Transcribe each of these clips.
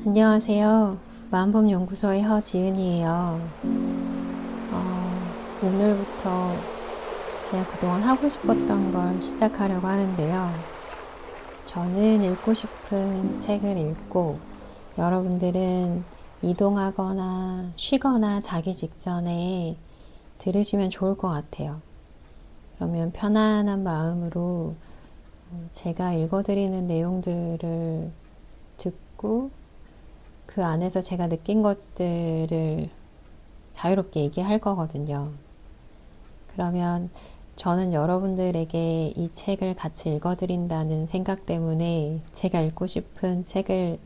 안녕하세요. 마음법연구소의 허지은이에요. 오늘부터 제가 그동안 하고 싶었던 걸 시작하려고 하는데요. 저는 읽고 싶은 책을 읽고 여러분들은 이동하거나 쉬거나 자기 직전에 들으시면 좋을 것 같아요. 그러면 편안한 마음으로 제가 읽어드리는 내용들을 듣고 그 안에서 제가 느낀 것들을 자유롭게 얘기할 거거든요. 그러면 저는 여러분들에게 이 책을 같이 읽어드린다는 생각 때문에 제가 읽고 싶은 책을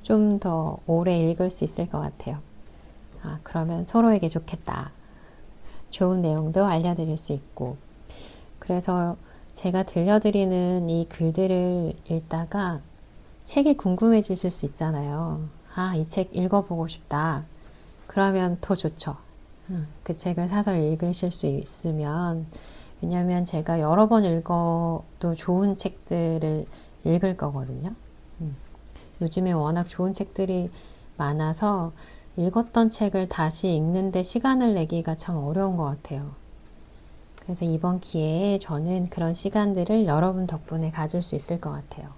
좀 더 오래 읽을 수 있을 것 같아요. 그러면 서로에게 좋겠다. 좋은 내용도 알려드릴 수 있고. 그래서 제가 들려드리는 이 글들을 읽다가 책이 궁금해지실 수 있잖아요. 이 책 읽어보고 싶다. 그러면 더 좋죠. 그 책을 사서 읽으실 수 있으면, 왜냐하면 제가 여러 번 읽어도 좋은 책들을 읽을 거거든요. 요즘에 워낙 좋은 책들이 많아서 읽었던 책을 다시 읽는데 시간을 내기가 참 어려운 것 같아요. 그래서 이번 기회에 저는 그런 시간들을 여러분 덕분에 가질 수 있을 것 같아요.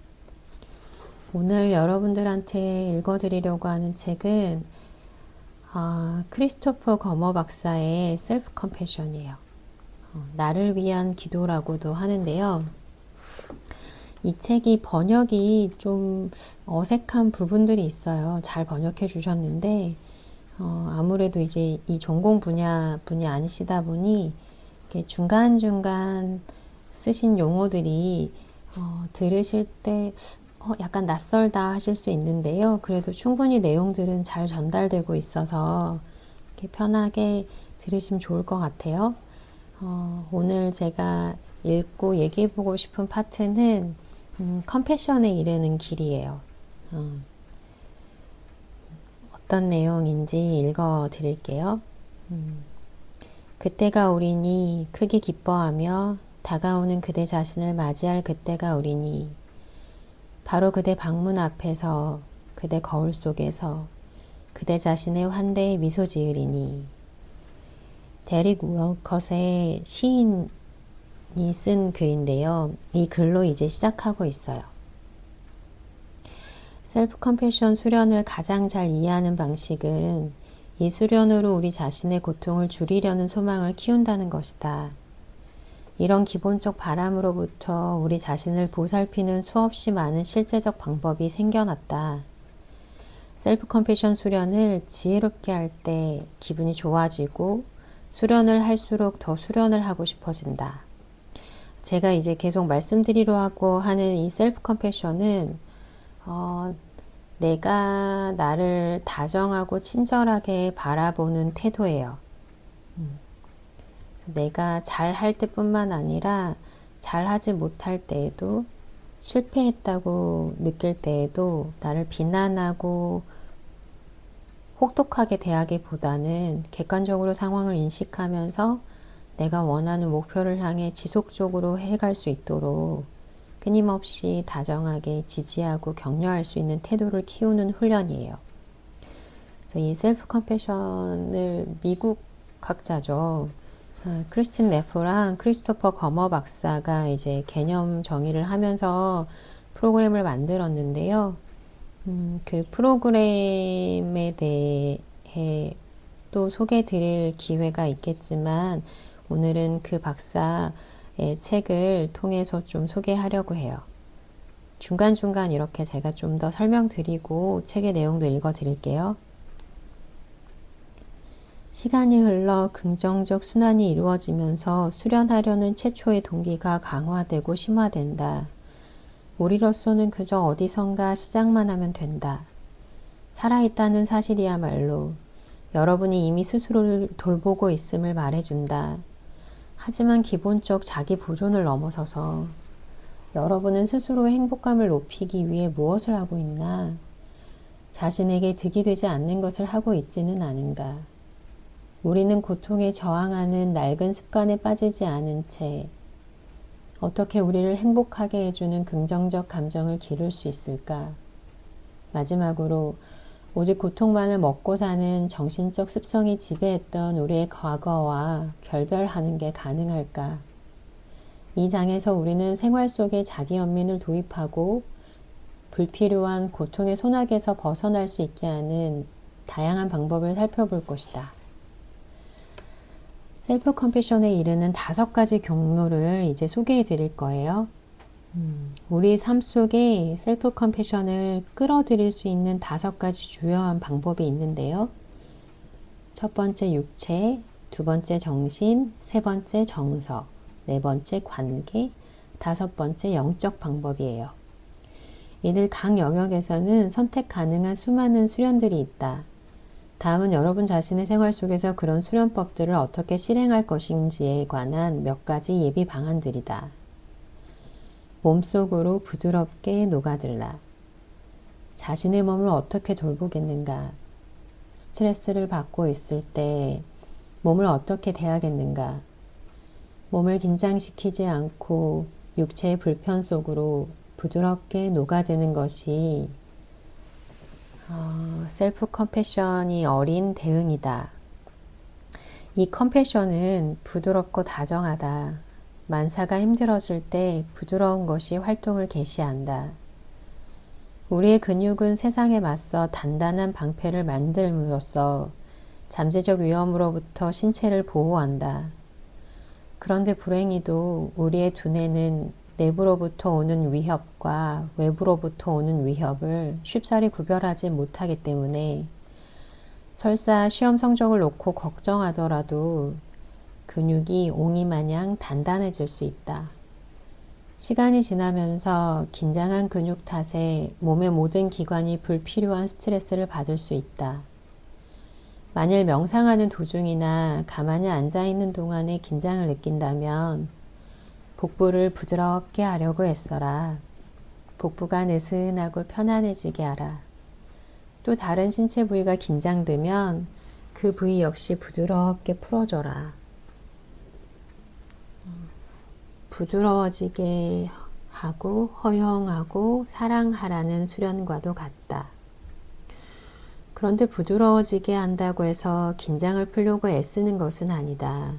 오늘 여러분들한테 읽어드리려고 하는 책은 크리스토퍼 거머 박사의 셀프 컴패션이에요. 나를 위한 기도라고도 하는데요. 이 책이 번역이 좀 어색한 부분들이 있어요. 잘 번역해 주셨는데 아무래도 이제 이 전공 분이 아니시다 보니 이렇게 중간중간 쓰신 용어들이 들으실 때 약간 낯설다 하실 수 있는데요. 그래도 충분히 내용들은 잘 전달되고 있어서 이렇게 편하게 들으시면 좋을 것 같아요. 오늘 제가 읽고 얘기해보고 싶은 파트는 컴패션에 이르는 길이에요. 어떤 내용인지 읽어 드릴게요. 그때가 오리니 크게 기뻐하며 다가오는 그대 자신을 맞이할 그때가 오리니 바로 그대 방문 앞에서 그대 거울 속에서 그대 자신의 환대에 미소 지으리니. 데릭 월컷의 시인이 쓴 글인데요. 이 글로 이제 시작하고 있어요. 셀프 컴패션 수련을 가장 잘 이해하는 방식은 이 수련으로 우리 자신의 고통을 줄이려는 소망을 키운다는 것이다. 이런 기본적 바람으로부터 우리 자신을 보살피는 수없이 많은 실제적 방법이 생겨났다. 셀프 컴패션 수련을 지혜롭게 할 때 기분이 좋아지고 수련을 할수록 더 수련을 하고 싶어진다. 제가 이제 계속 말씀드리려고 하는 이 셀프 컴패션은 내가 나를 다정하고 친절하게 바라보는 태도예요. 내가 잘할 때뿐만 아니라 잘하지 못할 때에도 실패했다고 느낄 때에도 나를 비난하고 혹독하게 대하기보다는 객관적으로 상황을 인식하면서 내가 원하는 목표를 향해 지속적으로 해갈 수 있도록 끊임없이 다정하게 지지하고 격려할 수 있는 태도를 키우는 훈련이에요. 그래서 이 셀프 컴패션을 미국 학자죠. 크리스틴 네프랑 크리스토퍼 거머 박사가 이제 개념 정의를 하면서 프로그램을 만들었는데요. 그 프로그램에 대해 또 소개해 드릴 기회가 있겠지만 오늘은 그 박사의 책을 통해서 좀 소개하려고 해요. 중간중간 이렇게 제가 좀 더 설명드리고 책의 내용도 읽어 드릴게요. 시간이 흘러 긍정적 순환이 이루어지면서 수련하려는 최초의 동기가 강화되고 심화된다. 우리로서는 그저 어디선가 시작만 하면 된다. 살아있다는 사실이야말로 여러분이 이미 스스로를 돌보고 있음을 말해준다. 하지만 기본적 자기 보존을 넘어서서 여러분은 스스로의 행복감을 높이기 위해 무엇을 하고 있나? 자신에게 득이 되지 않는 것을 하고 있지는 않은가? 우리는 고통에 저항하는 낡은 습관에 빠지지 않은 채 어떻게 우리를 행복하게 해주는 긍정적 감정을 기를 수 있을까? 마지막으로 오직 고통만을 먹고 사는 정신적 습성이 지배했던 우리의 과거와 결별하는 게 가능할까? 이 장에서 우리는 생활 속에 자기 연민을 도입하고 불필요한 고통의 소나기에서 벗어날 수 있게 하는 다양한 방법을 살펴볼 것이다. 셀프 컴패션에 이르는 5가지 경로를 이제 소개해 드릴 거예요. 우리 삶 속에 셀프 컴패션을 끌어들일 수 있는 5가지 주요한 방법이 있는데요. 첫 번째 육체, 두 번째 정신, 세 번째 정서, 네 번째 관계, 5번째 영적 방법이에요. 이들 각 영역에서는 선택 가능한 수많은 수련들이 있다. 다음은 여러분 자신의 생활 속에서 그런 수련법들을 어떻게 실행할 것인지에 관한 몇 가지 예비 방안들이다. 몸속으로 부드럽게 녹아들라. 자신의 몸을 어떻게 돌보겠는가? 스트레스를 받고 있을 때 몸을 어떻게 대하겠는가? 몸을 긴장시키지 않고 육체의 불편 속으로 부드럽게 녹아드는 것이 셀프 컴패션이 어린 대응이다. 이 컴패션은 부드럽고 다정하다. 만사가 힘들어질 때 부드러운 것이 활동을 개시한다. 우리의 근육은 세상에 맞서 단단한 방패를 만들므로써 잠재적 위험으로부터 신체를 보호한다. 그런데 불행히도 우리의 두뇌는 내부로부터 오는 위협과 외부로부터 오는 위협을 쉽사리 구별하지 못하기 때문에 설사 시험 성적을 놓고 걱정하더라도 근육이 옹이마냥 단단해질 수 있다. 시간이 지나면서 긴장한 근육 탓에 몸의 모든 기관이 불필요한 스트레스를 받을 수 있다. 만일 명상하는 도중이나 가만히 앉아있는 동안에 긴장을 느낀다면 복부를 부드럽게 하려고 애써라. 복부가 느슨하고 편안해지게 하라. 또 다른 신체 부위가 긴장되면 그 부위 역시 부드럽게 풀어줘라. 부드러워지게 하고 허용하고 사랑하라는 수련과도 같다. 그런데 부드러워지게 한다고 해서 긴장을 풀려고 애쓰는 것은 아니다.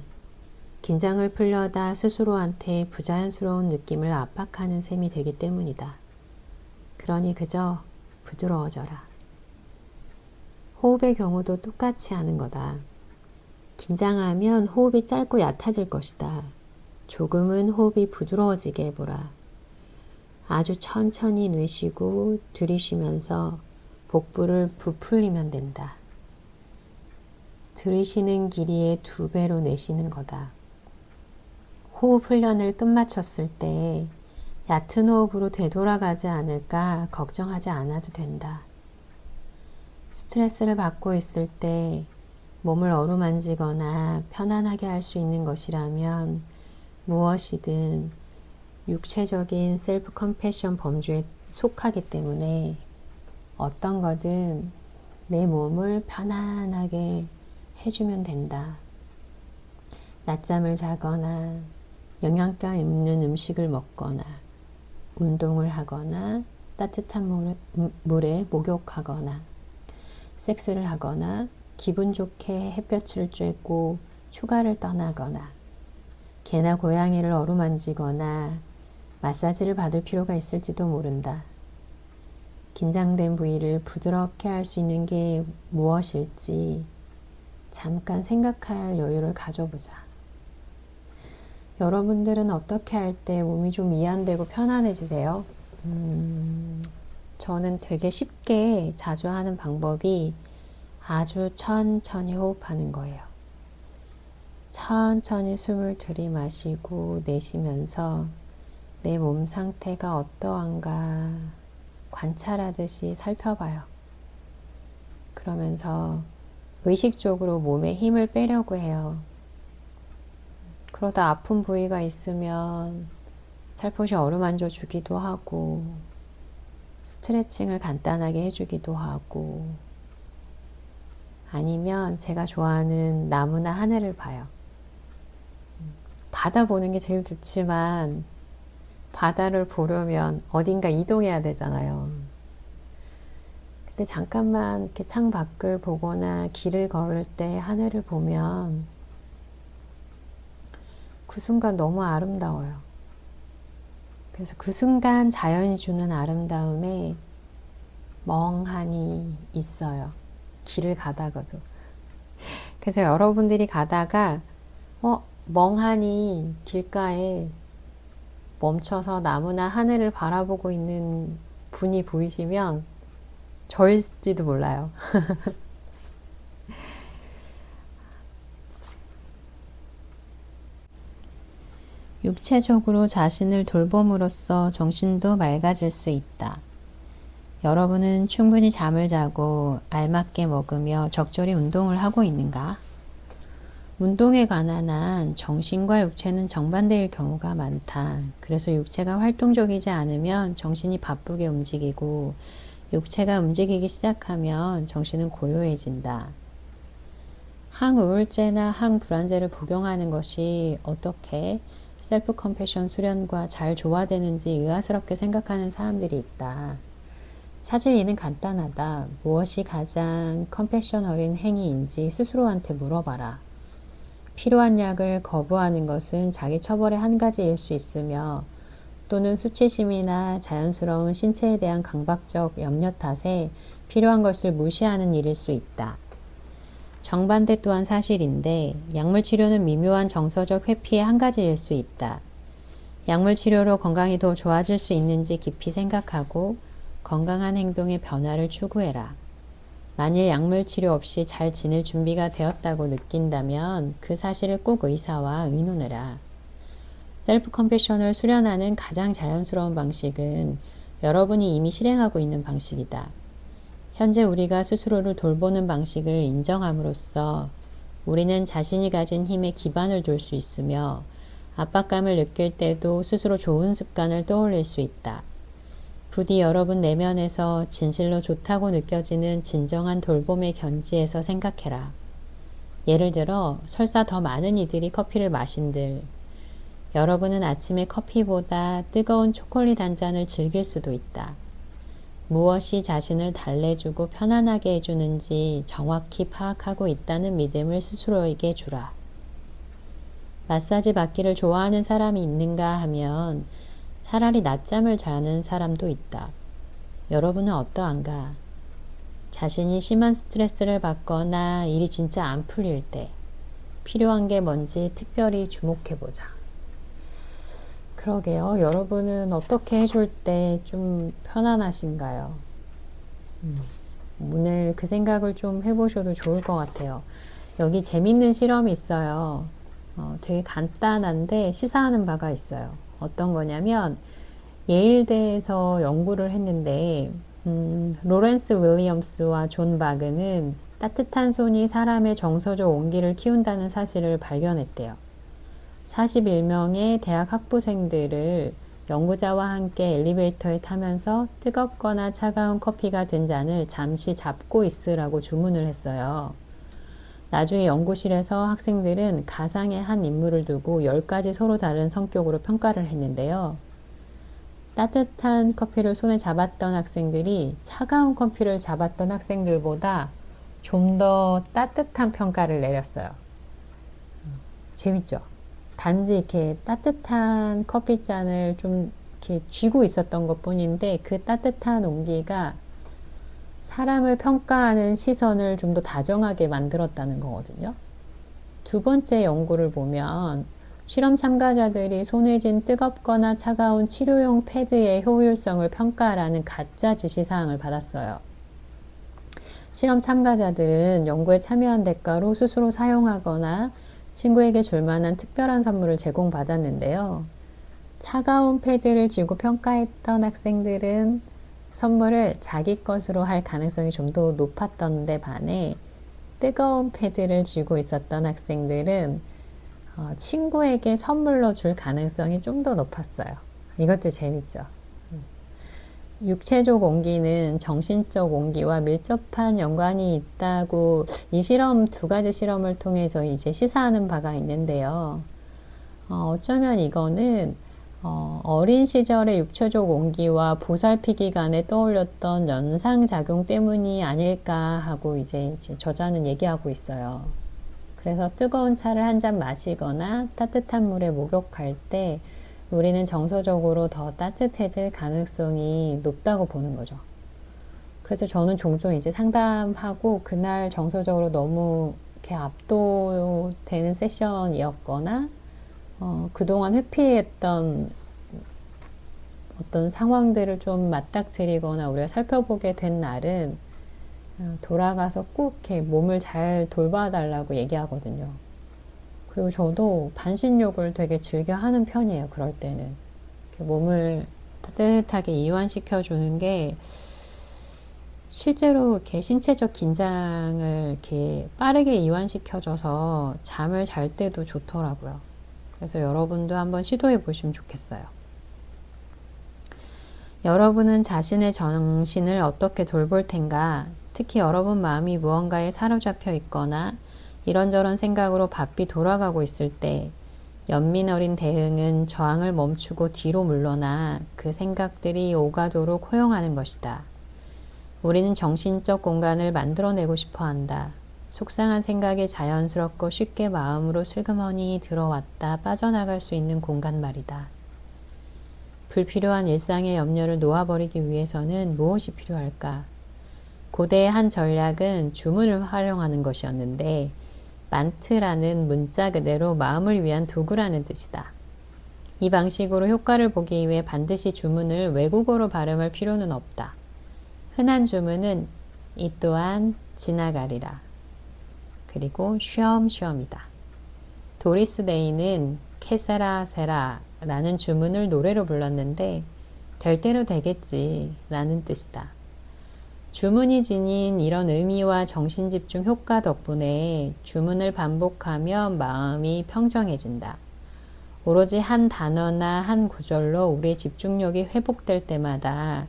긴장을 풀려다 스스로한테 부자연스러운 느낌을 압박하는 셈이 되기 때문이다. 그러니 그저 부드러워져라. 호흡의 경우도 똑같이 하는 거다. 긴장하면 호흡이 짧고 얕아질 것이다. 조금은 호흡이 부드러워지게 해보라. 아주 천천히 내쉬고 들이쉬면서 복부를 부풀리면 된다. 들이쉬는 길이의 2배로 내쉬는 거다. 호흡 훈련을 끝마쳤을 때 얕은 호흡으로 되돌아가지 않을까 걱정하지 않아도 된다. 스트레스를 받고 있을 때 몸을 어루만지거나 편안하게 할 수 있는 것이라면 무엇이든 육체적인 셀프 컴패션 범주에 속하기 때문에 어떤 거든 내 몸을 편안하게 해주면 된다. 낮잠을 자거나 영양가 있는 음식을 먹거나 운동을 하거나 따뜻한 물에 목욕하거나 섹스를 하거나 기분 좋게 햇볕을 쬐고 휴가를 떠나거나 개나 고양이를 어루만지거나 마사지를 받을 필요가 있을지도 모른다. 긴장된 부위를 부드럽게 할 수 있는 게 무엇일지 잠깐 생각할 여유를 가져보자. 여러분들은 어떻게 할 때 몸이 좀 이완되고 편안해지세요? 저는 되게 쉽게 자주 하는 방법이 아주 천천히 호흡하는 거예요. 천천히 숨을 들이마시고 내쉬면서 내 몸 상태가 어떠한가 관찰하듯이 살펴봐요. 그러면서 의식적으로 몸에 힘을 빼려고 해요. 그러다 아픈 부위가 있으면 살포시 어루만져 주기도 하고 스트레칭을 간단하게 해주기도 하고 아니면 제가 좋아하는 나무나 하늘을 봐요. 바다 보는 게 제일 좋지만 바다를 보려면 어딘가 이동해야 되잖아요. 근데 잠깐만 이렇게 창 밖을 보거나 길을 걸을 때 하늘을 보면 그 순간 너무 아름다워요. 그래서 그 순간 자연이 주는 아름다움에 멍하니 있어요. 길을 가다가도. 그래서 여러분들이 가다가 멍하니 길가에 멈춰서 나무나 하늘을 바라보고 있는 분이 보이시면 저일지도 몰라요. 육체적으로 자신을 돌봄으로써 정신도 맑아질 수 있다. 여러분은 충분히 잠을 자고 알맞게 먹으며 적절히 운동을 하고 있는가? 운동에 관한 한 정신과 육체는 정반대일 경우가 많다. 그래서 육체가 활동적이지 않으면 정신이 바쁘게 움직이고 육체가 움직이기 시작하면 정신은 고요해진다. 항우울제나 항불안제를 복용하는 것이 어떻게 셀프 컴패션 수련과 잘 조화되는지 의아스럽게 생각하는 사람들이 있다. 사실 이는 간단하다. 무엇이 가장 컴패션 어린 행위인지 스스로한테 물어봐라. 필요한 약을 거부하는 것은 자기 처벌의 한 가지일 수 있으며 또는 수치심이나 자연스러운 신체에 대한 강박적 염려 탓에 필요한 것을 무시하는 일일 수 있다. 정반대 또한 사실인데 약물 치료는 미묘한 정서적 회피의 한 가지일 수 있다. 약물 치료로 건강이 더 좋아질 수 있는지 깊이 생각하고 건강한 행동의 변화를 추구해라. 만일 약물 치료 없이 잘 지낼 준비가 되었다고 느낀다면 그 사실을 꼭 의사와 의논해라. 셀프 컴패션을 수련하는 가장 자연스러운 방식은 여러분이 이미 실행하고 있는 방식이다. 현재 우리가 스스로를 돌보는 방식을 인정함으로써 우리는 자신이 가진 힘에 기반을 둘 수 있으며 압박감을 느낄 때도 스스로 좋은 습관을 떠올릴 수 있다. 부디 여러분 내면에서 진실로 좋다고 느껴지는 진정한 돌봄의 견지에서 생각해라. 예를 들어 설사 더 많은 이들이 커피를 마신들 여러분은 아침에 커피보다 뜨거운 초콜릿 한 잔을 즐길 수도 있다. 무엇이 자신을 달래주고 편안하게 해주는지 정확히 파악하고 있다는 믿음을 스스로에게 주라. 마사지 받기를 좋아하는 사람이 있는가 하면 차라리 낮잠을 자는 사람도 있다. 여러분은 어떠한가? 자신이 심한 스트레스를 받거나 일이 진짜 안 풀릴 때 필요한 게 뭔지 특별히 주목해보자. 그러게요. 여러분은 어떻게 해줄 때 좀 편안하신가요? 오늘 그 생각을 좀 해보셔도 좋을 것 같아요. 여기 재밌는 실험이 있어요. 되게 간단한데 시사하는 바가 있어요. 어떤 거냐면 예일대에서 연구를 했는데 로렌스 윌리엄스와 존 바그는 따뜻한 손이 사람의 정서적 온기를 키운다는 사실을 발견했대요. 41명의 대학 학부생들을 연구자와 함께 엘리베이터에 타면서 뜨겁거나 차가운 커피가 든 잔을 잠시 잡고 있으라고 주문을 했어요. 나중에 연구실에서 학생들은 가상의 한 인물을 두고 10가지 서로 다른 성격으로 평가를 했는데요. 따뜻한 커피를 손에 잡았던 학생들이 차가운 커피를 잡았던 학생들보다 좀 더 따뜻한 평가를 내렸어요. 재밌죠? 단지 이렇게 따뜻한 커피잔을 좀 이렇게 쥐고 있었던 것 뿐인데 그 따뜻한 온기가 사람을 평가하는 시선을 좀 더 다정하게 만들었다는 거거든요. 두 번째 연구를 보면 실험 참가자들이 손에 쥔 뜨겁거나 차가운 치료용 패드의 효율성을 평가하라는 가짜 지시사항을 받았어요. 실험 참가자들은 연구에 참여한 대가로 스스로 사용하거나 친구에게 줄 만한 특별한 선물을 제공받았는데요. 차가운 패드를 쥐고 평가했던 학생들은 선물을 자기 것으로 할 가능성이 좀 더 높았던 데 반해 뜨거운 패드를 쥐고 있었던 학생들은 친구에게 선물로 줄 가능성이 좀 더 높았어요. 이것도 재밌죠. 육체적 온기는 정신적 온기와 밀접한 연관이 있다고 이 실험 두 가지 실험을 통해서 이제 시사하는 바가 있는데요. 어쩌면 이거는 어린 시절의 육체적 온기와 보살피기 간에 떠올렸던 연상작용 때문이 아닐까 하고 이제 저자는 얘기하고 있어요. 그래서 뜨거운 차를 한 잔 마시거나 따뜻한 물에 목욕할 때 우리는 정서적으로 더 따뜻해질 가능성이 높다고 보는 거죠. 그래서 저는 종종 이제 상담하고 그날 정서적으로 너무 이렇게 압도되는 세션이었거나 그동안 회피했던 어떤 상황들을 좀 맞닥뜨리거나 우리가 살펴보게 된 날은 돌아가서 꼭 이렇게 몸을 잘 돌봐달라고 얘기하거든요. 그리고 저도 반신욕을 되게 즐겨 하는 편이에요. 그럴 때는 몸을 따뜻하게 이완시켜 주는 게 실제로 이렇게 신체적 긴장을 이렇게 빠르게 이완시켜줘서 잠을 잘 때도 좋더라고요. 그래서 여러분도 한번 시도해 보시면 좋겠어요. 여러분은 자신의 정신을 어떻게 돌볼 텐가? 특히 여러분 마음이 무언가에 사로잡혀 있거나 이런저런 생각으로 바삐 돌아가고 있을 때 연민 어린 대응은 저항을 멈추고 뒤로 물러나 그 생각들이 오가도록 허용하는 것이다. 우리는 정신적 공간을 만들어내고 싶어 한다. 속상한 생각이 자연스럽고 쉽게 마음으로 슬그머니 들어왔다 빠져나갈 수 있는 공간 말이다. 불필요한 일상의 염려를 놓아버리기 위해서는 무엇이 필요할까? 고대의 한 전략은 주문을 활용하는 것이었는데 만트라는 문자 그대로 마음을 위한 도구라는 뜻이다. 이 방식으로 효과를 보기 위해 반드시 주문을 외국어로 발음할 필요는 없다. 흔한 주문은 이 또한 지나가리라. 그리고 쉬엄쉬엄이다. 도리스 데이는 케세라 세라 라는 주문을 노래로 불렀는데 될 대로 되겠지 라는 뜻이다. 주문이 지닌 이런 의미와 정신집중 효과 덕분에 주문을 반복하면 마음이 평정해진다. 오로지 한 단어나 한 구절로 우리의 집중력이 회복될 때마다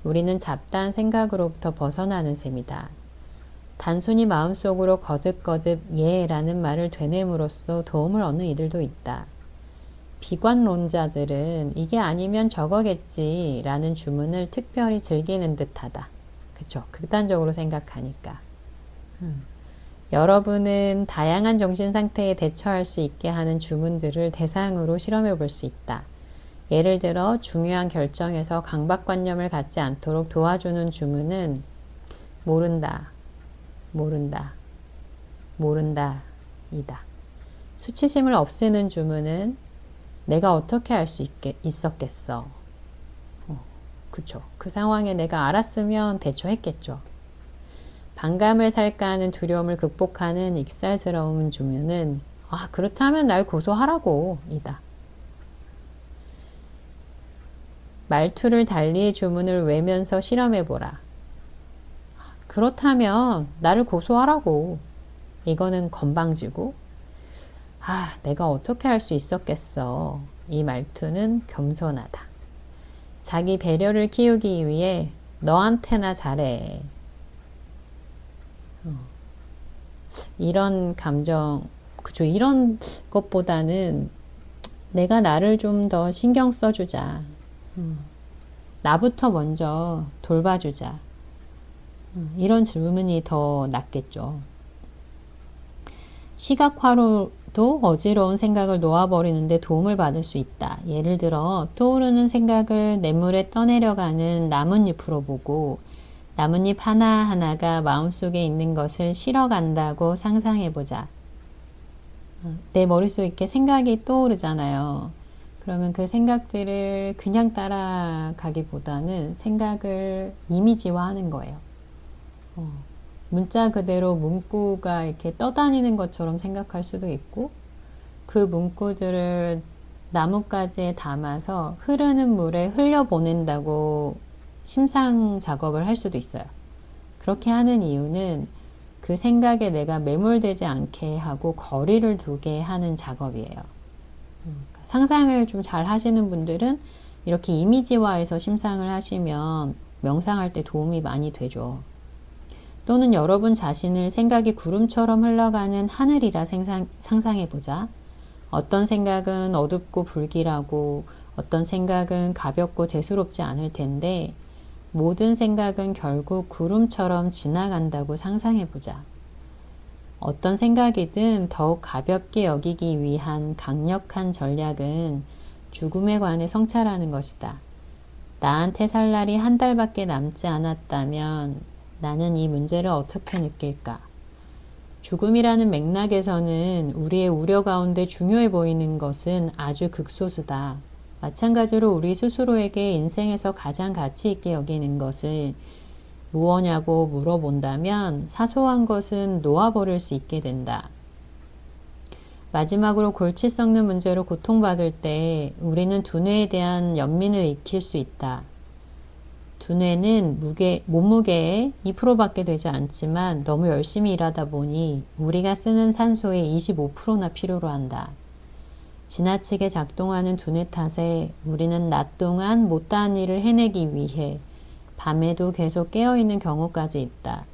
우리는 잡다한 생각으로부터 벗어나는 셈이다. 단순히 마음속으로 거듭거듭 예라는 말을 되뇌므로써 도움을 얻는 이들도 있다. 비관론자들은 이게 아니면 저거겠지 라는 주문을 특별히 즐기는 듯하다. 그쵸? 극단적으로 생각하니까. 여러분은 다양한 정신 상태에 대처할 수 있게 하는 주문들을 대상으로 실험해 볼 수 있다. 예를 들어 중요한 결정에서 강박관념을 갖지 않도록 도와주는 주문은 모른다, 모른다, 모른다 이다. 수치심을 없애는 주문은 내가 어떻게 할 수 있었겠어. 그쵸. 그 상황에 내가 알았으면 대처했겠죠. 반감을 살까 하는 두려움을 극복하는 익살스러운 주문은 그렇다면 날 고소하라고 이다. 말투를 달리 주문을 외면서 실험해보라. 그렇다면 나를 고소하라고. 이거는 건방지고 내가 어떻게 할 수 있었겠어. 이 말투는 겸손하다. 자기 배려를 키우기 위해 너한테나 잘해. 이런 감정, 그쵸. 이런 것보다는 내가 나를 좀 더 신경 써주자. 나부터 먼저 돌봐주자. 이런 질문이 더 낫겠죠. 시각화로도 어지러운 생각을 놓아버리는데 도움을 받을 수 있다. 예를 들어 떠오르는 생각을 냇물에 떠내려가는 나뭇잎으로 보고 나뭇잎 하나하나가 마음속에 있는 것을 실어간다고 상상해보자. 내 머릿속에 이렇게 생각이 떠오르잖아요. 그러면 그 생각들을 그냥 따라가기보다는 생각을 이미지화하는 거예요. 문자 그대로 문구가 이렇게 떠다니는 것처럼 생각할 수도 있고 그 문구들을 나뭇가지에 담아서 흐르는 물에 흘려보낸다고 심상 작업을 할 수도 있어요. 그렇게 하는 이유는 그 생각에 내가 매몰되지 않게 하고 거리를 두게 하는 작업이에요. 상상을 좀 잘 하시는 분들은 이렇게 이미지화해서 심상을 하시면 명상할 때 도움이 많이 되죠. 또는 여러분 자신을 생각이 구름처럼 흘러가는 하늘이라 상상해보자. 어떤 생각은 어둡고 불길하고 어떤 생각은 가볍고 대수롭지 않을 텐데 모든 생각은 결국 구름처럼 지나간다고 상상해보자. 어떤 생각이든 더욱 가볍게 여기기 위한 강력한 전략은 죽음에 관해 성찰하는 것이다. 나한테 살 날이 한 달밖에 남지 않았다면 나는 이 문제를 어떻게 느낄까? 죽음이라는 맥락에서는 우리의 우려 가운데 중요해 보이는 것은 아주 극소수다. 마찬가지로 우리 스스로에게 인생에서 가장 가치 있게 여기는 것을 무엇냐고 물어본다면 사소한 것은 놓아버릴 수 있게 된다. 마지막으로 골치 썩는 문제로 고통받을 때 우리는 두뇌에 대한 연민을 익힐 수 있다. 두뇌는 몸무게의 2%밖에 되지 않지만 너무 열심히 일하다 보니 우리가 쓰는 산소의 25%나 필요로 한다. 지나치게 작동하는 두뇌 탓에 우리는 낮 동안 못다한 일을 해내기 위해 밤에도 계속 깨어있는 경우까지 있다.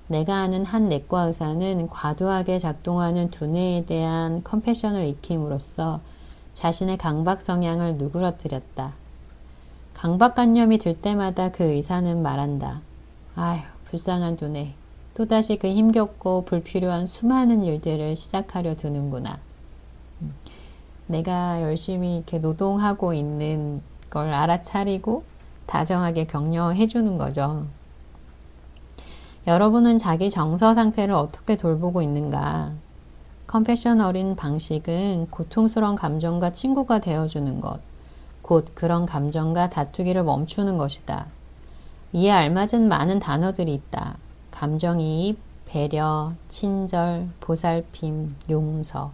내가 아는 한 내과 의사는 과도하게 작동하는 두뇌에 대한 컴패션을 익힘으로써 자신의 강박 성향을 누그러뜨렸다. 강박관념이 들 때마다 그 의사는 말한다. 아휴, 불쌍한 두뇌. 또다시 그 힘겹고 불필요한 수많은 일들을 시작하려 드는구나. 내가 열심히 이렇게 노동하고 있는 걸 알아차리고 다정하게 격려해 주는 거죠. 여러분은 자기 정서 상태를 어떻게 돌보고 있는가? 컴패션 어린 방식은 고통스러운 감정과 친구가 되어주는 것, 곧 그런 감정과 다투기를 멈추는 것이다. 이에 알맞은 많은 단어들이 있다. 감정이입, 배려, 친절, 보살핌, 용서,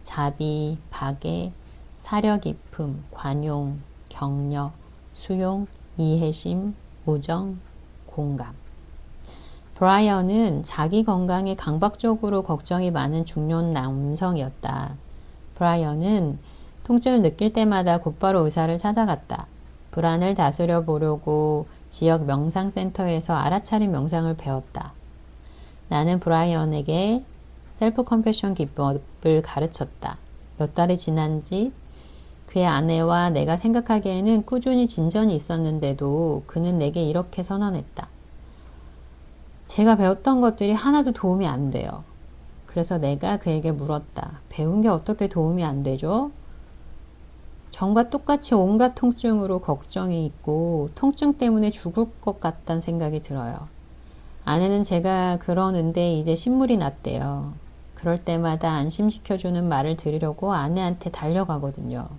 자비, 박애, 사려 깊음, 관용, 격려, 수용, 이해심, 우정, 공감. 브라이언은 자기 건강에 강박적으로 걱정이 많은 중년 남성이었다. 브라이언은 통증을 느낄 때마다 곧바로 의사를 찾아갔다. 불안을 다스려 보려고 지역 명상센터에서 알아차린 명상을 배웠다. 나는 브라이언에게 셀프 컴패션 기법을 가르쳤다. 몇 달이 지난 지 그의 아내와 내가 생각하기에는 꾸준히 진전이 있었는데도 그는 내게 이렇게 선언했다. 제가 배웠던 것들이 하나도 도움이 안 돼요. 그래서 내가 그에게 물었다. 배운 게 어떻게 도움이 안 되죠? 전과 똑같이 온갖 통증으로 걱정이 있고 통증 때문에 죽을 것 같다는 생각이 들어요. 아내는 제가 그러는데 이제 신물이 났대요. 그럴 때마다 안심시켜주는 말을 들으려고 아내한테 달려가거든요.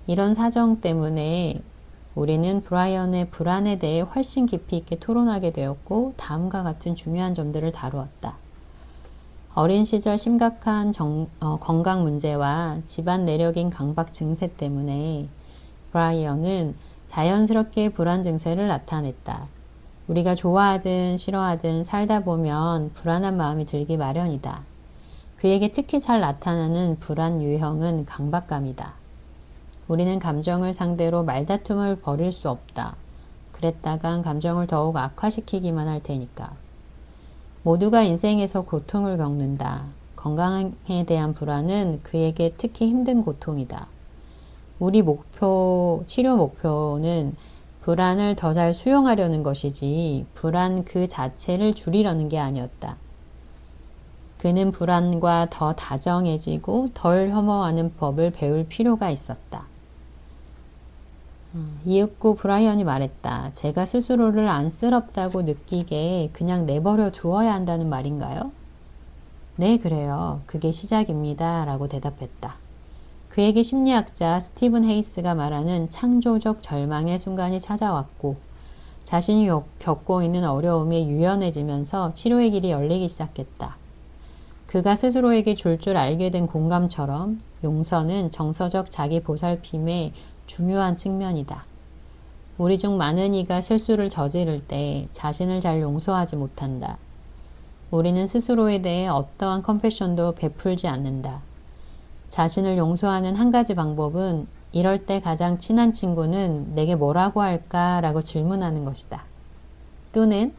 이런 사정 때문에 우리는 브라이언의 불안에 대해 훨씬 깊이 있게 토론하게 되었고 다음과 같은 중요한 점들을 다루었다. 어린 시절 심각한 건강 문제와 집안 내력인 강박 증세 때문에 브라이언은 자연스럽게 불안 증세를 나타냈다. 우리가 좋아하든 싫어하든 살다 보면 불안한 마음이 들기 마련이다. 그에게 특히 잘 나타나는 불안 유형은 강박감이다. 우리는 감정을 상대로 말다툼을 벌일 수 없다. 그랬다간 감정을 더욱 악화시키기만 할 테니까. 모두가 인생에서 고통을 겪는다. 건강에 대한 불안은 그에게 특히 힘든 고통이다. 우리 치료 목표는 불안을 더 잘 수용하려는 것이지 불안 그 자체를 줄이려는 게 아니었다. 그는 불안과 더 다정해지고 덜 혐오하는 법을 배울 필요가 있었다. 이윽고 브라이언이 말했다. 제가 스스로를 안쓰럽다고 느끼게 그냥 내버려 두어야 한다는 말인가요? 네, 그래요. 그게 시작입니다. 라고 대답했다. 그에게 심리학자 스티븐 헤이스가 말하는 창조적 절망의 순간이 찾아왔고 자신이 겪고 있는 어려움이 유연해지면서 치료의 길이 열리기 시작했다. 그가 스스로에게 줄 알게 된 공감처럼 용서는 정서적 자기 보살핌의 중요한 측면이다. 우리 중 많은 이가 실수를 저지를 때 자신을 잘 용서하지 못한다. 우리는 스스로에 대해 어떠한 컴패션도 베풀지 않는다. 자신을 용서하는 한 가지 방법은 이럴 때 가장 친한 친구는 내게 뭐라고 할까라고 질문하는 것이다. 또는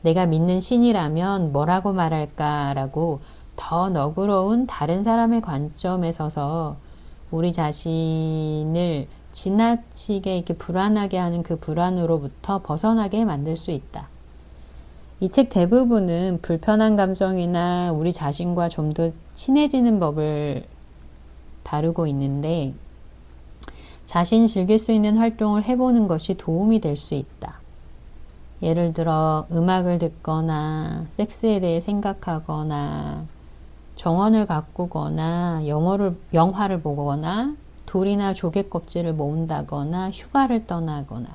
내가 믿는 신이라면 뭐라고 말할까라고 더 너그러운 다른 사람의 관점에 서서 우리 자신을 지나치게 이렇게 불안하게 하는 그 불안으로부터 벗어나게 만들 수 있다. 이 책 대부분은 불편한 감정이나 우리 자신과 좀 더 친해지는 법을 다루고 있는데 자신이 즐길 수 있는 활동을 해보는 것이 도움이 될 수 있다. 예를 들어 음악을 듣거나 섹스에 대해 생각하거나 정원을 가꾸거나 영화를 보거나 돌이나 조개 껍질을 모은다거나 휴가를 떠나거나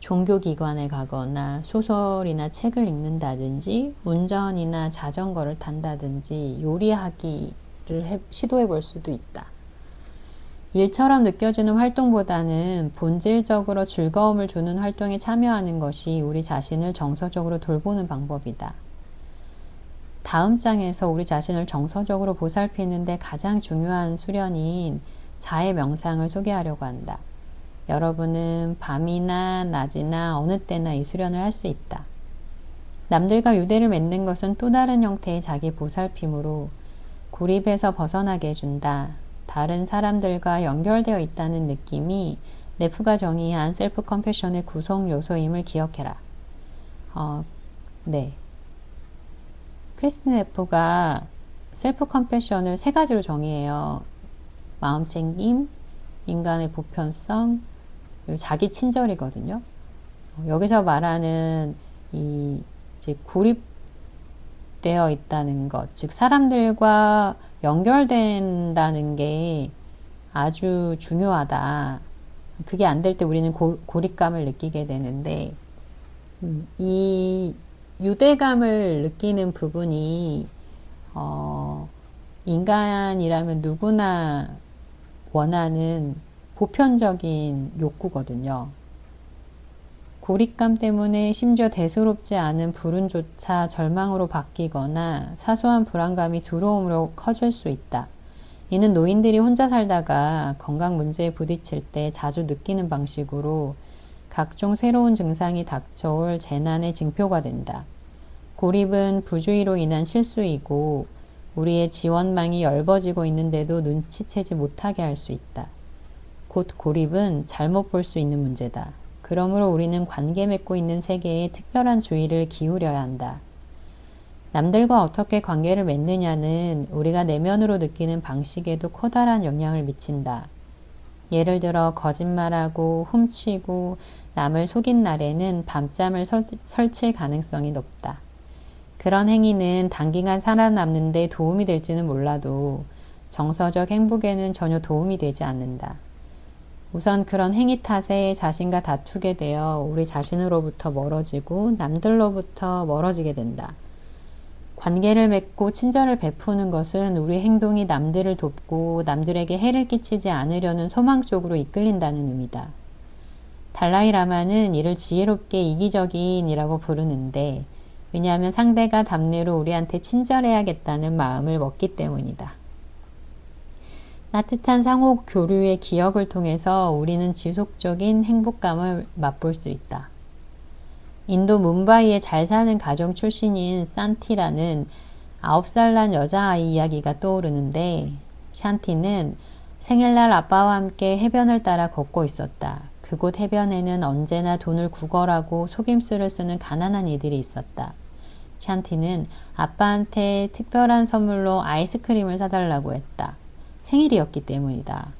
종교기관에 가거나 소설이나 책을 읽는다든지 운전이나 자전거를 탄다든지 요리하기를 시도해 볼 수도 있다. 일처럼 느껴지는 활동보다는 본질적으로 즐거움을 주는 활동에 참여하는 것이 우리 자신을 정서적으로 돌보는 방법이다. 다음 장에서 우리 자신을 정서적으로 보살피는데 가장 중요한 수련인 자해 명상을 소개하려고 한다. 여러분은 밤이나 낮이나 어느 때나 이 수련을 할 수 있다. 남들과 유대를 맺는 것은 또 다른 형태의 자기 보살핌으로 고립에서 벗어나게 해준다. 다른 사람들과 연결되어 있다는 느낌이 네프가 정의한 셀프 컴패션의 구성 요소임을 기억해라. 네. 크리스틴 네프가 셀프 컴패션을 세 가지로 정의해요. 마음 챙김, 인간의 보편성, 그리고 자기 친절이거든요. 여기서 말하는 이제 고립되어 있다는 것, 즉 사람들과 연결된다는 게 아주 중요하다. 그게 안 될 때 우리는 고립감을 느끼게 되는데 이 유대감을 느끼는 부분이 인간이라면 누구나 원하는 보편적인 욕구거든요. 고립감 때문에 심지어 대수롭지 않은 불운조차 절망으로 바뀌거나 사소한 불안감이 두려움으로 커질 수 있다. 이는 노인들이 혼자 살다가 건강 문제에 부딪힐 때 자주 느끼는 방식으로 각종 새로운 증상이 닥쳐올 재난의 징표가 된다. 고립은 부주의로 인한 실수이고 우리의 지원망이 엷어지고 있는데도 눈치채지 못하게 할 수 있다. 곧 고립은 잘못 볼 수 있는 문제다. 그러므로 우리는 관계 맺고 있는 세계에 특별한 주의를 기울여야 한다. 남들과 어떻게 관계를 맺느냐는 우리가 내면으로 느끼는 방식에도 커다란 영향을 미친다. 예를 들어 거짓말하고 훔치고 남을 속인 날에는 밤잠을 설칠 가능성이 높다. 그런 행위는 단기간 살아남는 데 도움이 될지는 몰라도 정서적 행복에는 전혀 도움이 되지 않는다. 우선 그런 행위 탓에 자신과 다투게 되어 우리 자신으로부터 멀어지고 남들로부터 멀어지게 된다. 관계를 맺고 친절을 베푸는 것은 우리 행동이 남들을 돕고 남들에게 해를 끼치지 않으려는 소망 쪽으로 이끌린다는 의미다. 달라이 라마는 이를 지혜롭게 이기적인이라고 부르는데 왜냐하면 상대가 답례로 우리한테 친절해야겠다는 마음을 먹기 때문이다. 따뜻한 상호 교류의 기억을 통해서 우리는 지속적인 행복감을 맛볼 수 있다. 인도 뭄바이의 잘 사는 가정 출신인 산티라는 9살 난 여자아이 이야기가 떠오르는데 샨티는 생일날 아빠와 함께 해변을 따라 걷고 있었다. 그곳 해변에는 언제나 돈을 구걸하고 속임수를 쓰는 가난한 이들이 있었다. 샨티는 아빠한테 특별한 선물로 아이스크림을 사달라고 했다. 생일이었기 때문이다.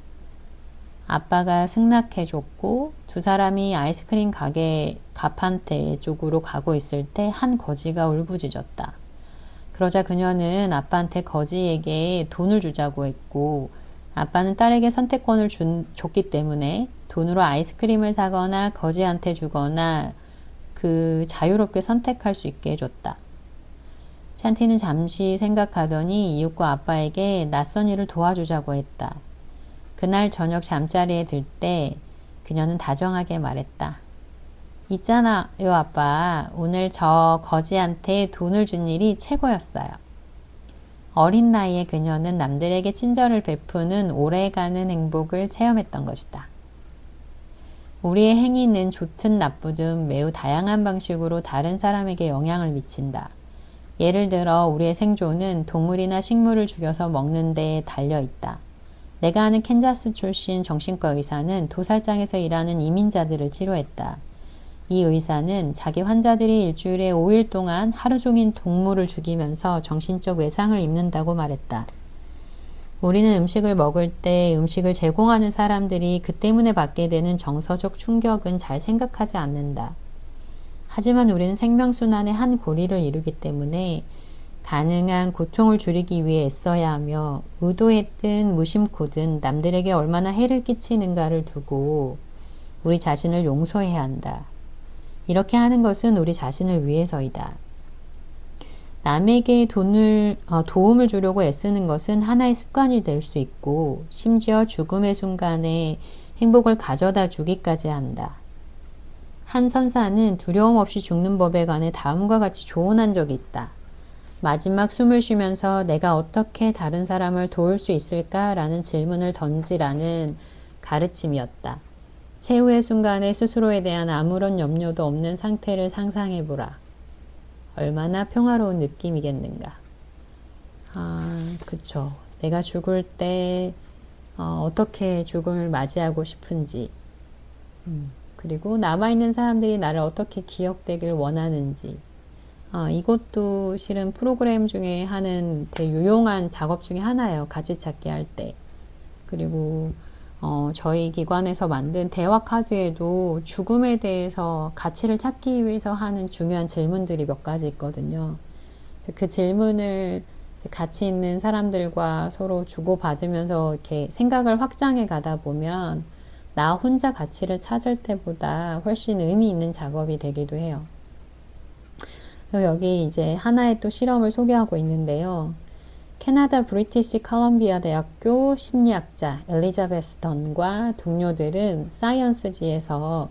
아빠가 승낙해줬고 두 사람이 아이스크림 가게 가판대 쪽으로 가고 있을 때 한 거지가 울부짖었다. 그러자 그녀는 아빠한테 거지에게 돈을 주자고 했고 아빠는 딸에게 선택권을 줬기 때문에 돈으로 아이스크림을 사거나 거지한테 주거나 그 자유롭게 선택할 수 있게 해줬다. 샨티는 잠시 생각하더니 이웃과 아빠에게 낯선 일을 도와주자고 했다. 그날 저녁 잠자리에 들 때 그녀는 다정하게 말했다. 있잖아요 아빠, 오늘 저 거지한테 돈을 준 일이 최고였어요. 어린 나이에 그녀는 남들에게 친절을 베푸는 오래가는 행복을 체험했던 것이다. 우리의 행위는 좋든 나쁘든 매우 다양한 방식으로 다른 사람에게 영향을 미친다. 예를 들어 우리의 생존은 동물이나 식물을 죽여서 먹는 데에 달려 있다. 내가 아는 캔자스 출신 정신과 의사는 도살장에서 일하는 이민자들을 치료했다. 이 의사는 자기 환자들이 일주일에 5일 동안 하루 종일 동물을 죽이면서 정신적 외상을 입는다고 말했다. 우리는 음식을 먹을 때 음식을 제공하는 사람들이 그 때문에 받게 되는 정서적 충격은 잘 생각하지 않는다. 하지만 우리는 생명순환의 한 고리를 이루기 때문에 가능한 고통을 줄이기 위해 애써야 하며 의도했든 무심코든 남들에게 얼마나 해를 끼치는가를 두고 우리 자신을 용서해야 한다. 이렇게 하는 것은 우리 자신을 위해서이다. 남에게 도움을 주려고 애쓰는 것은 하나의 습관이 될 수 있고 심지어 죽음의 순간에 행복을 가져다 주기까지 한다. 한 선사는 두려움 없이 죽는 법에 관해 다음과 같이 조언한 적이 있다. 마지막 숨을 쉬면서 내가 어떻게 다른 사람을 도울 수 있을까라는 질문을 던지라는 가르침이었다. 최후의 순간에 스스로에 대한 아무런 염려도 없는 상태를 상상해보라. 얼마나 평화로운 느낌이겠는가. 그쵸. 내가 죽을 때 어떻게 죽음을 맞이하고 싶은지, 그리고 남아있는 사람들이 나를 어떻게 기억되길 원하는지, 이것도 실은 프로그램 중에 하는 되게 유용한 작업 중에 하나예요. 가치 찾기 할 때. 그리고 저희 기관에서 만든 대화 카드에도 죽음에 대해서 가치를 찾기 위해서 하는 중요한 질문들이 몇 가지 있거든요. 그 질문을 가치 있는 사람들과 서로 주고받으면서 이렇게 생각을 확장해 가다 보면 나 혼자 가치를 찾을 때보다 훨씬 의미 있는 작업이 되기도 해요. 여기 이제 하나의 또 실험을 소개하고 있는데요. 캐나다 브리티시 컬럼비아 대학교 심리학자 엘리자베스 던과 동료들은 사이언스지에서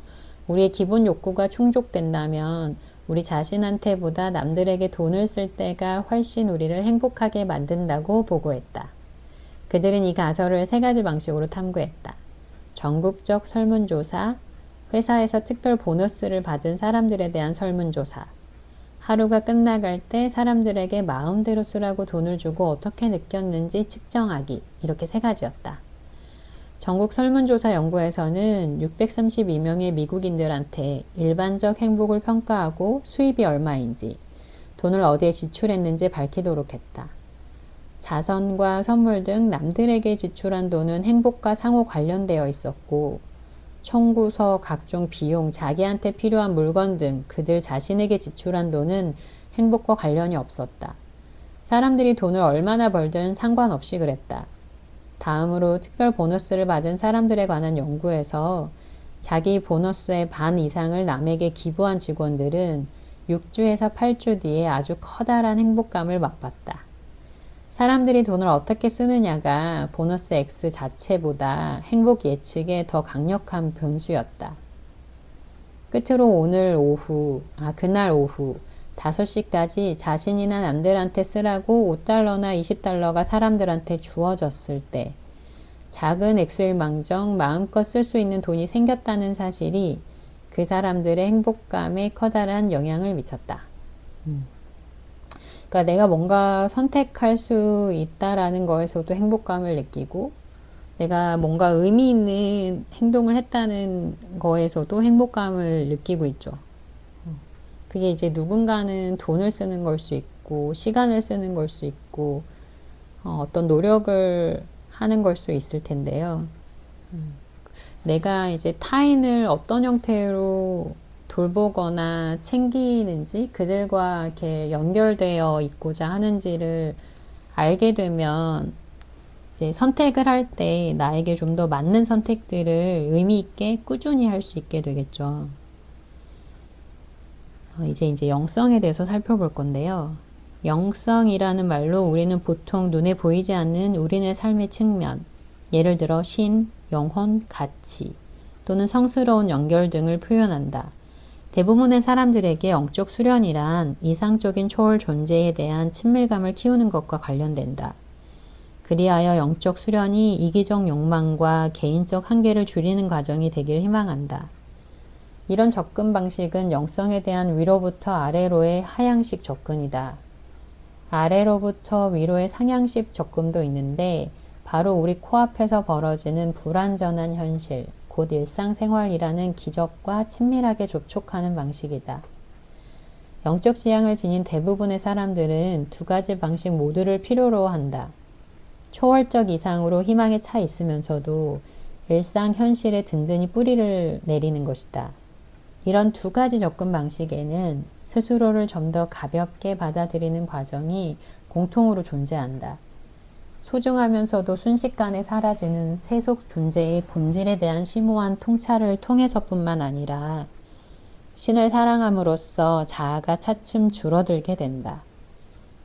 우리의 기본 욕구가 충족된다면 우리 자신한테보다 남들에게 돈을 쓸 때가 훨씬 우리를 행복하게 만든다고 보고했다. 그들은 이 가설을 세 가지 방식으로 탐구했다. 전국적 설문조사, 회사에서 특별 보너스를 받은 사람들에 대한 설문조사, 하루가 끝나갈 때 사람들에게 마음대로 쓰라고 돈을 주고 어떻게 느꼈는지 측정하기, 이렇게 세 가지였다. 전국 설문조사 연구에서는 632명의 미국인들한테 일반적 행복을 평가하고 수입이 얼마인지, 돈을 어디에 지출했는지 밝히도록 했다. 자선과 선물 등 남들에게 지출한 돈은 행복과 상호 관련되어 있었고, 청구서, 각종 비용, 자기한테 필요한 물건 등 그들 자신에게 지출한 돈은 행복과 관련이 없었다. 사람들이 돈을 얼마나 벌든 상관없이 그랬다. 다음으로 특별 보너스를 받은 사람들에 관한 연구에서 자기 보너스의 반 이상을 남에게 기부한 직원들은 6주에서 8주 뒤에 아주 커다란 행복감을 맛봤다. 사람들이 돈을 어떻게 쓰느냐가 보너스 X 자체보다 행복 예측에 더 강력한 변수였다. 끝으로 그날 오후 5시까지 자신이나 남들한테 쓰라고 $5나 $20가 사람들한테 주어졌을 때 작은 액수일망정 마음껏 쓸 수 있는 돈이 생겼다는 사실이 그 사람들의 행복감에 커다란 영향을 미쳤다. 그러니까 내가 뭔가 선택할 수 있다라는 거에서도 행복감을 느끼고 내가 뭔가 의미 있는 행동을 했다는 거에서도 행복감을 느끼고 있죠. 그게 이제 누군가는 돈을 쓰는 걸 수 있고 시간을 쓰는 걸 수 있고 어떤 노력을 하는 걸 수 있을 텐데요. 내가 이제 타인을 어떤 형태로 돌보거나 챙기는지 그들과 이렇게 연결되어 있고자 하는지를 알게 되면 이제 선택을 할 때 나에게 좀 더 맞는 선택들을 의미 있게 꾸준히 할 수 있게 되겠죠. 이제 영성에 대해서 살펴볼 건데요. 영성이라는 말로 우리는 보통 눈에 보이지 않는 우리네 삶의 측면, 예를 들어 신, 영혼, 가치 또는 성스러운 연결 등을 표현한다. 대부분의 사람들에게 영적 수련이란 이상적인 초월 존재에 대한 친밀감을 키우는 것과 관련된다. 그리하여 영적 수련이 이기적 욕망과 개인적 한계를 줄이는 과정이 되길 희망한다. 이런 접근 방식은 영성에 대한 위로부터 아래로의 하향식 접근이다. 아래로부터 위로의 상향식 접근도 있는데 바로 우리 코앞에서 벌어지는 불완전한 현실, 곧 일상생활이라는 기적과 친밀하게 접촉하는 방식이다. 영적 지향을 지닌 대부분의 사람들은 두 가지 방식 모두를 필요로 한다. 초월적 이상으로 희망에 차 있으면서도 일상 현실에 든든히 뿌리를 내리는 것이다. 이런 두 가지 접근 방식에는 스스로를 좀 더 가볍게 받아들이는 과정이 공통으로 존재한다. 소중하면서도 순식간에 사라지는 세속 존재의 본질에 대한 심오한 통찰을 통해서뿐만 아니라 신을 사랑함으로써 자아가 차츰 줄어들게 된다.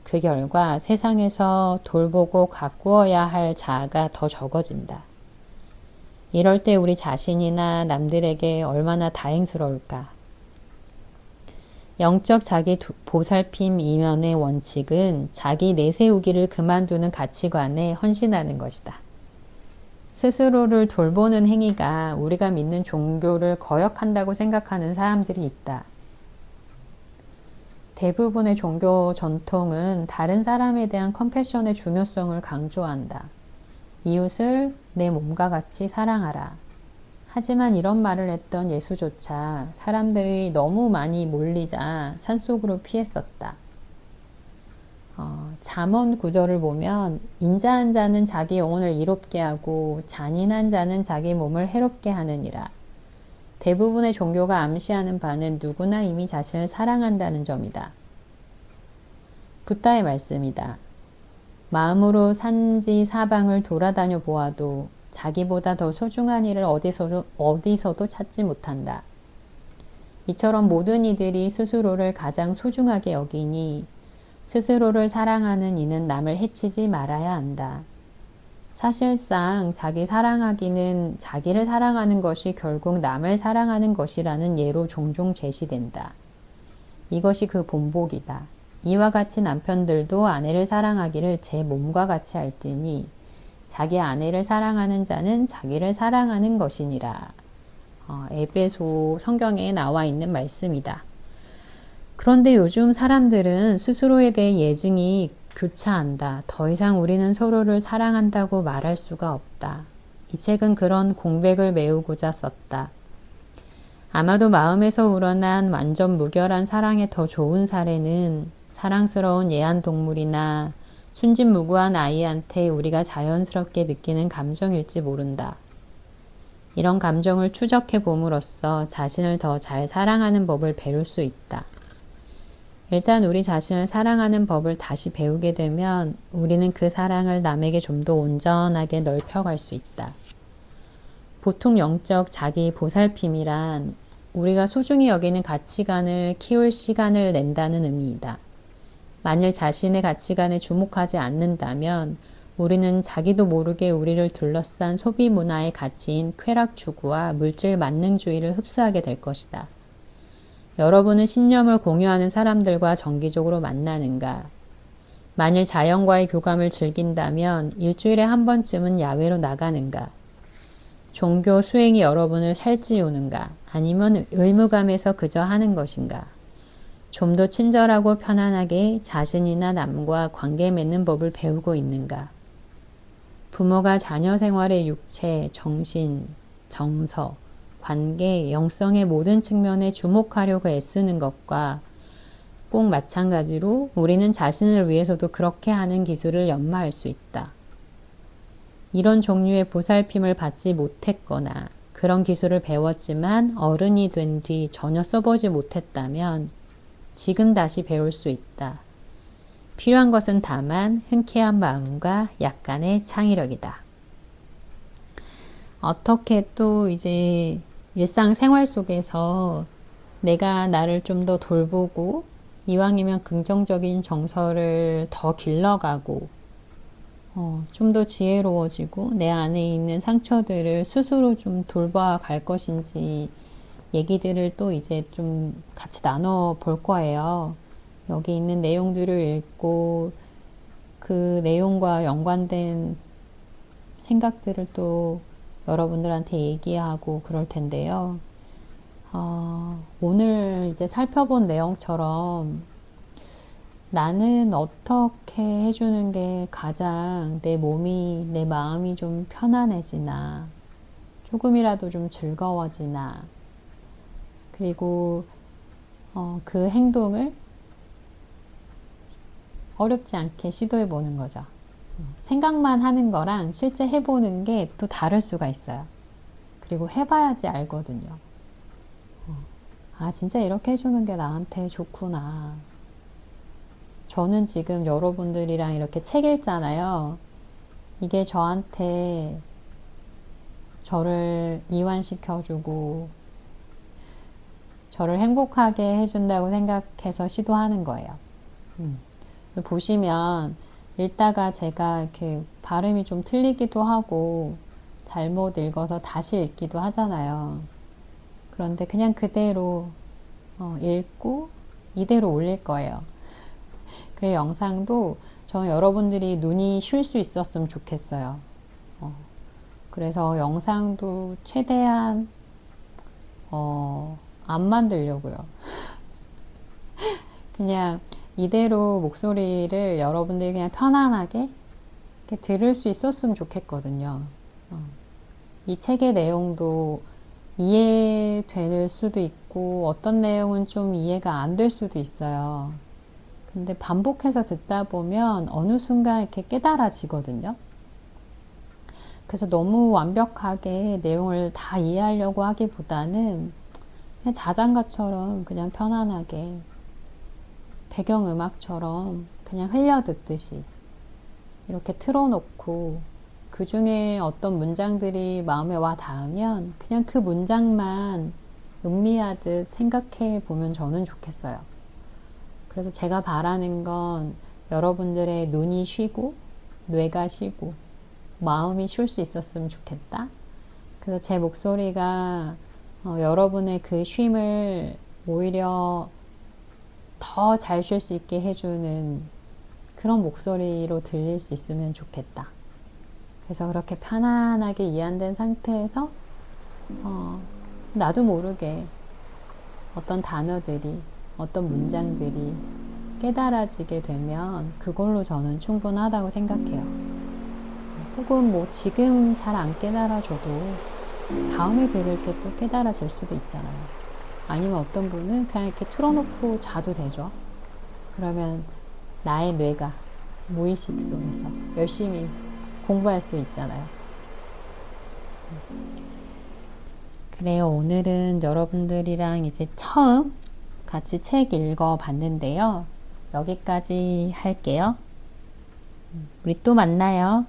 그 결과 세상에서 돌보고 가꾸어야 할 자아가 더 적어진다. 이럴 때 우리 자신이나 남들에게 얼마나 다행스러울까. 영적 자기 보살핌 이면의 원칙은 자기 내세우기를 그만두는 가치관에 헌신하는 것이다. 스스로를 돌보는 행위가 우리가 믿는 종교를 거역한다고 생각하는 사람들이 있다. 대부분의 종교 전통은 다른 사람에 대한 컴패션의 중요성을 강조한다. 이웃을 내 몸과 같이 사랑하라. 하지만 이런 말을 했던 예수조차 사람들이 너무 많이 몰리자 산속으로 피했었다. 잠언 구절을 보면 인자한 자는 자기 영혼을 이롭게 하고 잔인한 자는 자기 몸을 해롭게 하느니라. 대부분의 종교가 암시하는 바는 누구나 이미 자신을 사랑한다는 점이다. 붓다의 말씀이다. 마음으로 산지 사방을 돌아다녀 보아도 자기보다 더 소중한 이를 어디서도 찾지 못한다. 이처럼 모든 이들이 스스로를 가장 소중하게 여기니 스스로를 사랑하는 이는 남을 해치지 말아야 한다. 사실상 자기 사랑하기는 자기를 사랑하는 것이 결국 남을 사랑하는 것이라는 예로 종종 제시된다. 이것이 그 본복이다. 이와 같이 남편들도 아내를 사랑하기를 제 몸과 같이 할지니 자기 아내를 사랑하는 자는 자기를 사랑하는 것이니라. 에베소 성경에 나와 있는 말씀이다. 그런데 요즘 사람들은 스스로에 대해 예증이 교차한다. 더 이상 우리는 서로를 사랑한다고 말할 수가 없다. 이 책은 그런 공백을 메우고자 썼다. 아마도 마음에서 우러난 완전 무결한 사랑의 더 좋은 사례는 사랑스러운 애완동물이나 순진무구한 아이한테 우리가 자연스럽게 느끼는 감정일지 모른다. 이런 감정을 추적해 봄으로써 자신을 더 잘 사랑하는 법을 배울 수 있다. 일단 우리 자신을 사랑하는 법을 다시 배우게 되면 우리는 그 사랑을 남에게 좀 더 온전하게 넓혀갈 수 있다. 보통 영적 자기 보살핌이란 우리가 소중히 여기는 가치관을 키울 시간을 낸다는 의미이다. 만일 자신의 가치관에 주목하지 않는다면 우리는 자기도 모르게 우리를 둘러싼 소비 문화의 가치인 쾌락 추구와 물질 만능주의를 흡수하게 될 것이다. 여러분은 신념을 공유하는 사람들과 정기적으로 만나는가? 만일 자연과의 교감을 즐긴다면 일주일에 한 번쯤은 야외로 나가는가? 종교 수행이 여러분을 살찌우는가? 아니면 의무감에서 그저 하는 것인가? 좀 더 친절하고 편안하게 자신이나 남과 관계 맺는 법을 배우고 있는가? 부모가 자녀 생활의 육체, 정신, 정서, 관계, 영성의 모든 측면에 주목하려고 애쓰는 것과 꼭 마찬가지로 우리는 자신을 위해서도 그렇게 하는 기술을 연마할 수 있다. 이런 종류의 보살핌을 받지 못했거나 그런 기술을 배웠지만 어른이 된 뒤 전혀 써보지 못했다면 지금 다시 배울 수 있다. 필요한 것은 다만 흔쾌한 마음과 약간의 창의력이다. 어떻게 또 이제 일상생활 속에서 내가 나를 좀 더 돌보고 이왕이면 긍정적인 정서를 더 길러가고 좀 더 지혜로워지고 내 안에 있는 상처들을 스스로 좀 돌봐 갈 것인지 얘기들을 또 이제 좀 같이 나눠 볼 거예요. 여기 있는 내용들을 읽고 그 내용과 연관된 생각들을 또 여러분들한테 얘기하고 그럴 텐데요. 오늘 이제 살펴본 내용처럼 나는 어떻게 해주는 게 가장 내 몸이, 내 마음이 좀 편안해지나, 조금이라도 좀 즐거워지나, 그리고 그 행동을 어렵지 않게 시도해 보는 거죠. 생각만 하는 거랑 실제 해보는 게 또 다를 수가 있어요. 그리고 해봐야지 알거든요. 아, 진짜 이렇게 해주는 게 나한테 좋구나. 저는 지금 여러분들이랑 이렇게 책 읽잖아요. 이게 저한테 저를 이완시켜주고 저를 행복하게 해준다고 생각해서 시도하는 거예요. 보시면 읽다가 제가 이렇게 발음이 좀 틀리기도 하고 잘못 읽어서 다시 읽기도 하잖아요. 그런데 그냥 그대로 읽고 이대로 올릴 거예요. 그리고 영상도 저 여러분들이 눈이 쉴 수 있었으면 좋겠어요. 그래서 영상도 최대한 안 만들려고요. 그냥 이대로 목소리를 여러분들이 그냥 편안하게 이렇게 들을 수 있었으면 좋겠거든요. 이 책의 내용도 이해될 수도 있고 어떤 내용은 좀 이해가 안 될 수도 있어요. 근데 반복해서 듣다 보면 어느 순간 이렇게 깨달아지거든요. 그래서 너무 완벽하게 내용을 다 이해하려고 하기보다는 그냥 자장가처럼 그냥 편안하게 배경음악처럼 그냥 흘려듣듯이 이렇게 틀어놓고 그 중에 어떤 문장들이 마음에 와 닿으면 그냥 그 문장만 음미하듯 생각해 보면 저는 좋겠어요. 그래서 제가 바라는 건 여러분들의 눈이 쉬고 뇌가 쉬고 마음이 쉴 수 있었으면 좋겠다. 그래서 제 목소리가 여러분의 그 쉼을 오히려 더 잘 쉴 수 있게 해주는 그런 목소리로 들릴 수 있으면 좋겠다. 그래서 그렇게 편안하게 이완된 상태에서 나도 모르게 어떤 단어들이 어떤 문장들이 깨달아지게 되면 그걸로 저는 충분하다고 생각해요. 혹은 뭐 지금 잘 안 깨달아져도 다음에 들을 때 또 깨달아질 수도 있잖아요. 아니면 어떤 분은 그냥 이렇게 틀어놓고 자도 되죠. 그러면 나의 뇌가 무의식 속에서 열심히 공부할 수 있잖아요. 그래요. 오늘은 여러분들이랑 이제 처음 같이 책 읽어 봤는데요. 여기까지 할게요. 우리 또 만나요.